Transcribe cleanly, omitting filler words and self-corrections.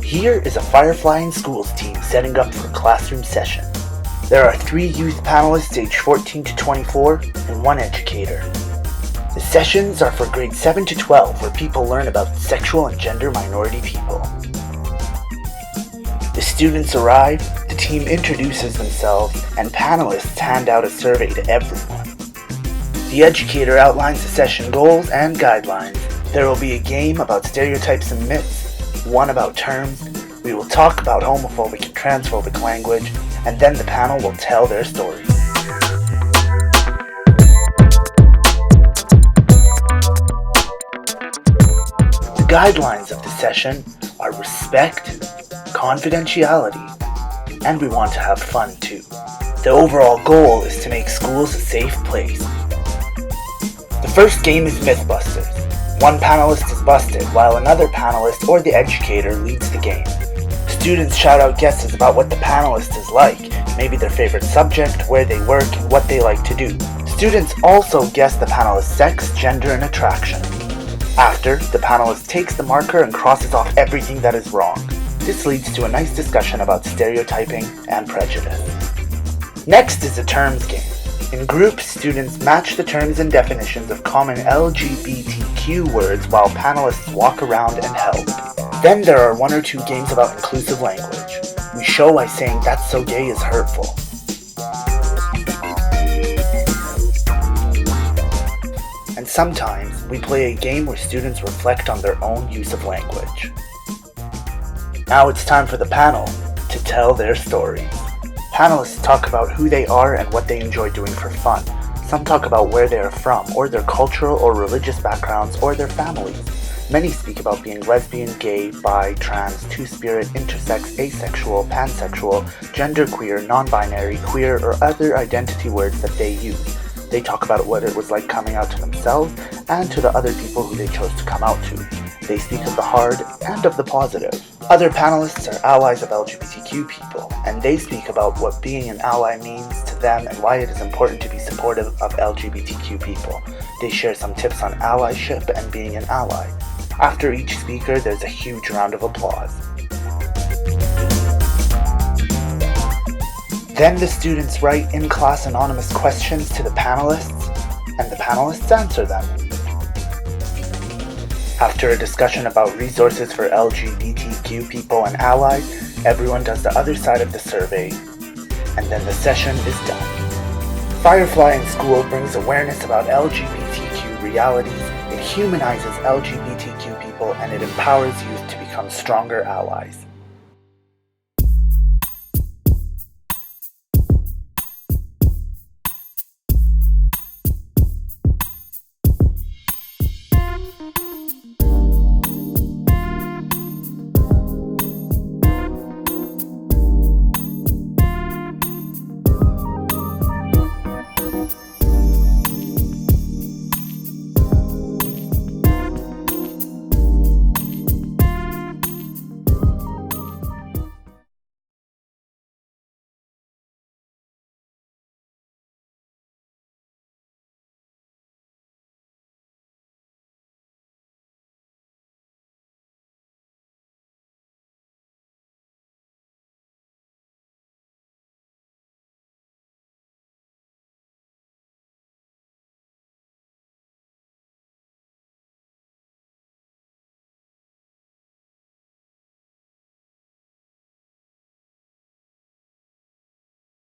Here is a fYrefly in Schools team setting up for a classroom session. There are 3 youth panelists aged 14 to 24 and 1 educator. The sessions are for grades 7 to 12 where people learn about sexual and gender minority people. The students arrive, the team introduces themselves, and panelists hand out a survey to everyone. The educator outlines the session goals and guidelines. There will be a game about stereotypes and myths, one about terms, we will talk about homophobic and transphobic language, and then the panel will tell their stories. The guidelines of the session are respect, confidentiality, and we want to have fun too. The overall goal is to make schools a safe place. The first game is Mythbusters. One panelist is busted, while another panelist or the educator leads the game. Students shout out guesses about what the panelist is like, maybe their favorite subject, where they work, and what they like to do. Students also guess the panelist's sex, gender, and attraction. After, the panelist takes the marker and crosses off everything that is wrong. This leads to a nice discussion about stereotyping and prejudice. Next is a terms game. In groups, students match the terms and definitions of common LGBTQ words while panelists walk around and help. Then there are 1 or 2 games about inclusive language. We show why saying "that's so gay" is hurtful. And sometimes we play a game where students reflect on their own use of language. Now it's time for the panel to tell their stories. Panelists talk about who they are and what they enjoy doing for fun. Some talk about where they are from, or their cultural or religious backgrounds, or their families. Many speak about being lesbian, gay, bi, trans, two-spirit, intersex, asexual, pansexual, genderqueer, non-binary, queer, or other identity words that they use. They talk about what it was like coming out to themselves and to the other people who they chose to come out to. They speak of the hard and of the positive. Other panelists are allies of LGBTQ people, and they speak about what being an ally means to them and why it is important to be supportive of LGBTQ people. They share some tips on allyship and being an ally. After each speaker, there's a huge round of applause. Then the students write in-class anonymous questions to the panelists, and the panelists answer them. After a discussion about resources for LGBTQ people and allies, everyone does the other side of the survey, and then the session is done. fYrefly in School brings awareness about LGBTQ realities, it humanizes LGBTQ people, and it empowers youth to become stronger allies.